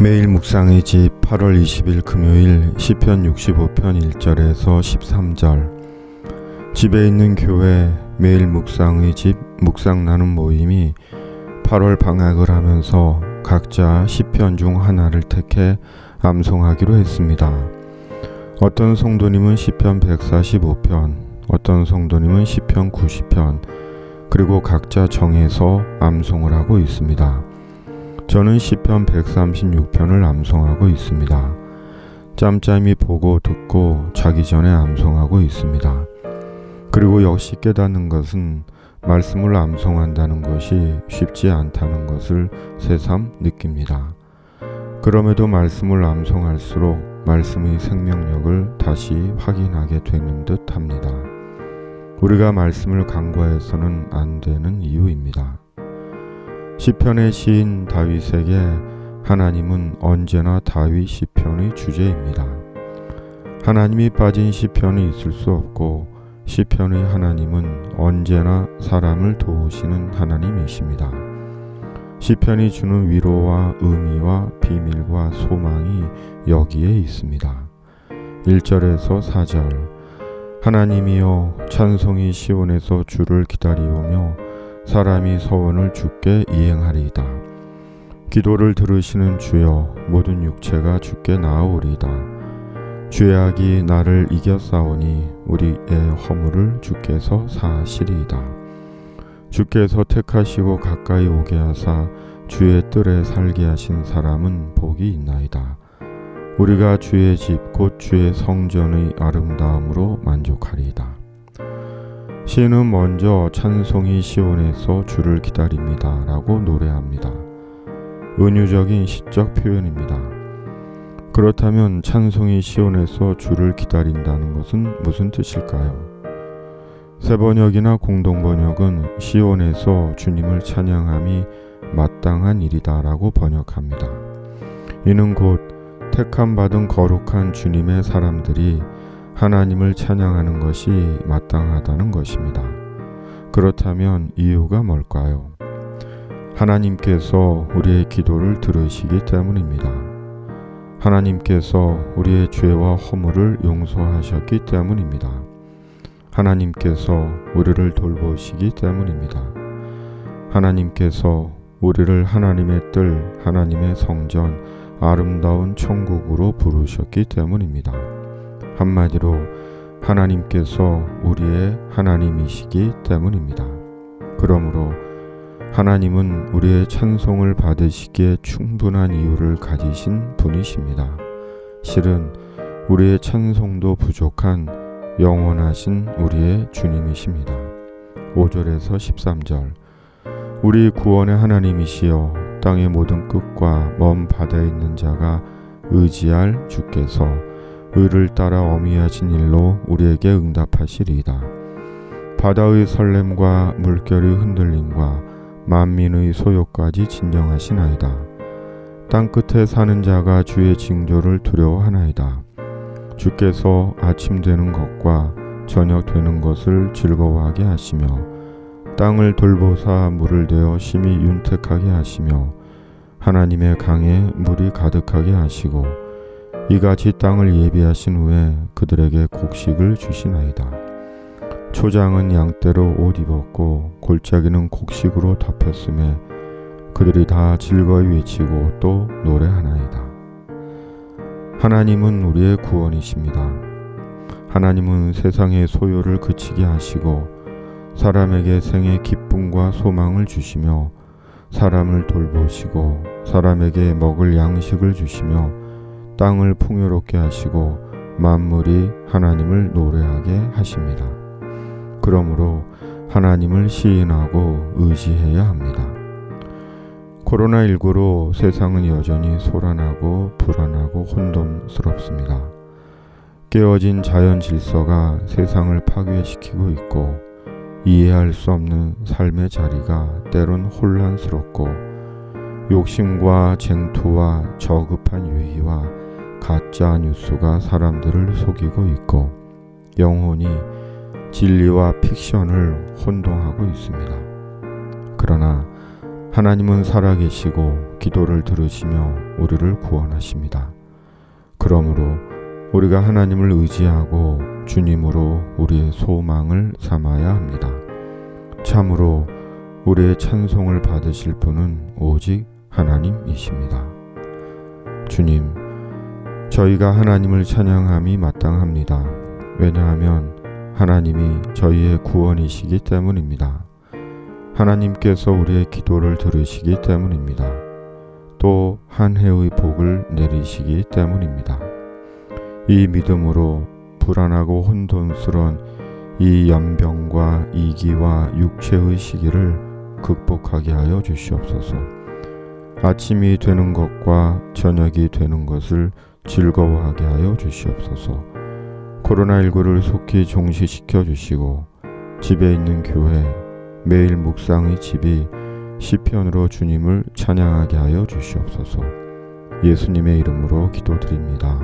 매일 묵상의 집 8월 20일 금요일 시편 65편 1절에서 13절. 집에 있는 교회 매일 묵상의 집 묵상 나눔 모임이 8월 방학을 하면서 각자 시편 중 하나를 택해 암송하기로 했습니다. 어떤 성도님은 시편 145편, 어떤 성도님은 시편 90편, 그리고 각자 정해서 암송을 하고 있습니다. 저는 시편 136편을 암송하고 있습니다. 짬짬이 보고 듣고 자기 전에 암송하고 있습니다. 그리고 역시 깨닫는 것은 말씀을 암송한다는 것이 쉽지 않다는 것을 새삼 느낍니다. 그럼에도 말씀을 암송할수록 말씀의 생명력을 다시 확인하게 되는 듯 합니다. 우리가 말씀을 간과해서는 안 되는 이유입니다. 시편의 시인 다윗에게 하나님은 언제나 다윗 시편의 주제입니다. 하나님이 빠진 시편이 있을 수 없고 시편의 하나님은 언제나 사람을 도우시는 하나님이십니다. 시편이 주는 위로와 의미와 비밀과 소망이 여기에 있습니다. 1절에서 4절. 하나님이여 찬송이 시온에서 주를 기다리오며 사람이 서원을 주께 이행하리이다. 기도를 들으시는 주여 모든 육체가 주께 나아오리이다. 죄악이 나를 이겼사오니 우리의 허물을 주께서 사하시리이다. 주께서 택하시고 가까이 오게 하사 주의 뜰에 살게 하신 사람은 복이 있나이다. 우리가 주의 집 곧 주의 성전의 아름다움으로 만족하리이다. 시인은 먼저 찬송이 시온에서 주를 기다립니다 라고 노래합니다. 은유적인 시적 표현입니다. 그렇다면 찬송이 시온에서 주를 기다린다는 것은 무슨 뜻일까요? 새번역이나 공동번역은 시온에서 주님을 찬양함이 마땅한 일이다 라고 번역합니다. 이는 곧 택함받은 거룩한 주님의 사람들이 하나님을 찬양하는 것이 마땅하다는 것입니다. 그렇다면 이유가 뭘까요? 하나님께서 우리의 기도를 들으시기 때문입니다. 하나님께서 우리의 죄와 허물을 용서하셨기 때문입니다. 하나님께서 우리를 돌보시기 때문입니다. 하나님께서 우리를 하나님의 뜰, 하나님의 성전, 아름다운 천국으로 부르셨기 때문입니다. 한마디로 하나님께서 우리의 하나님이시기 때문입니다. 그러므로 하나님은 우리의 찬송을 받으시기에 충분한 이유를 가지신 분이십니다. 실은 우리의 찬송도 부족한 영원하신 우리의 주님이십니다. 5절에서 13절. 우리 구원의 하나님이시여 땅의 모든 끝과 먼 바다에 있는 자가 의지할 주께서 의를 따라 어미하신 일로 우리에게 응답하시리이다. 바다의 설렘과 물결의 흔들림과 만민의 소요까지 진정하시나이다. 땅끝에 사는 자가 주의 징조를 두려워하나이다. 주께서 아침 되는 것과 저녁 되는 것을 즐거워하게 하시며 땅을 돌보사 물을 대어 심히 윤택하게 하시며 하나님의 강에 물이 가득하게 하시고 이같이 땅을 예비하신 후에 그들에게 곡식을 주시나이다. 초장은 양떼로 옷 입었고 골짜기는 곡식으로 덮였음에 그들이 다 즐거이 외치고 또 노래하나이다. 하나님은 우리의 구원이십니다. 하나님은 세상의 소요를 그치게 하시고 사람에게 생의 기쁨과 소망을 주시며 사람을 돌보시고 사람에게 먹을 양식을 주시며 땅을 풍요롭게 하시고 만물이 하나님을 노래하게 하십니다. 그러므로 하나님을 시인하고 의지해야 합니다. 코로나19로 세상은 여전히 소란하고 불안하고 혼돈스럽습니다. 깨어진 자연 질서가 세상을 파괴시키고 있고 이해할 수 없는 삶의 자리가 때론 혼란스럽고 욕심과 쟁투와 저급한 유희와 가짜 뉴스가 사람들을 속이고 있고 영혼이 진리와 픽션을 혼동하고 있습니다. 그러나 하나님은 살아계시고 기도를 들으시며 우리를 구원하십니다. 그러므로 우리가 하나님을 의지하고 주님으로 우리의 소망을 삼아야 합니다. 참으로 우리의 찬송을 받으실 분은 오직 하나님이십니다. 주님, 저희가 하나님을 찬양함이 마땅합니다. 왜냐하면 하나님이 저희의 구원이시기 때문입니다. 하나님께서 우리의 기도를 들으시기 때문입니다. 또 한 해의 복을 내리시기 때문입니다. 이 믿음으로 불안하고 혼돈스러운 이 연병과 이기와 육체의 시기를 극복하게 하여 주시옵소서. 아침이 되는 것과 저녁이 되는 것을 즐거워하게 하여 주시옵소서. 코로나19를 속히 종식시켜 주시고 집에 있는 교회, 매일 묵상의 집이 시편으로 주님을 찬양하게 하여 주시옵소서. 예수님의 이름으로 기도드립니다.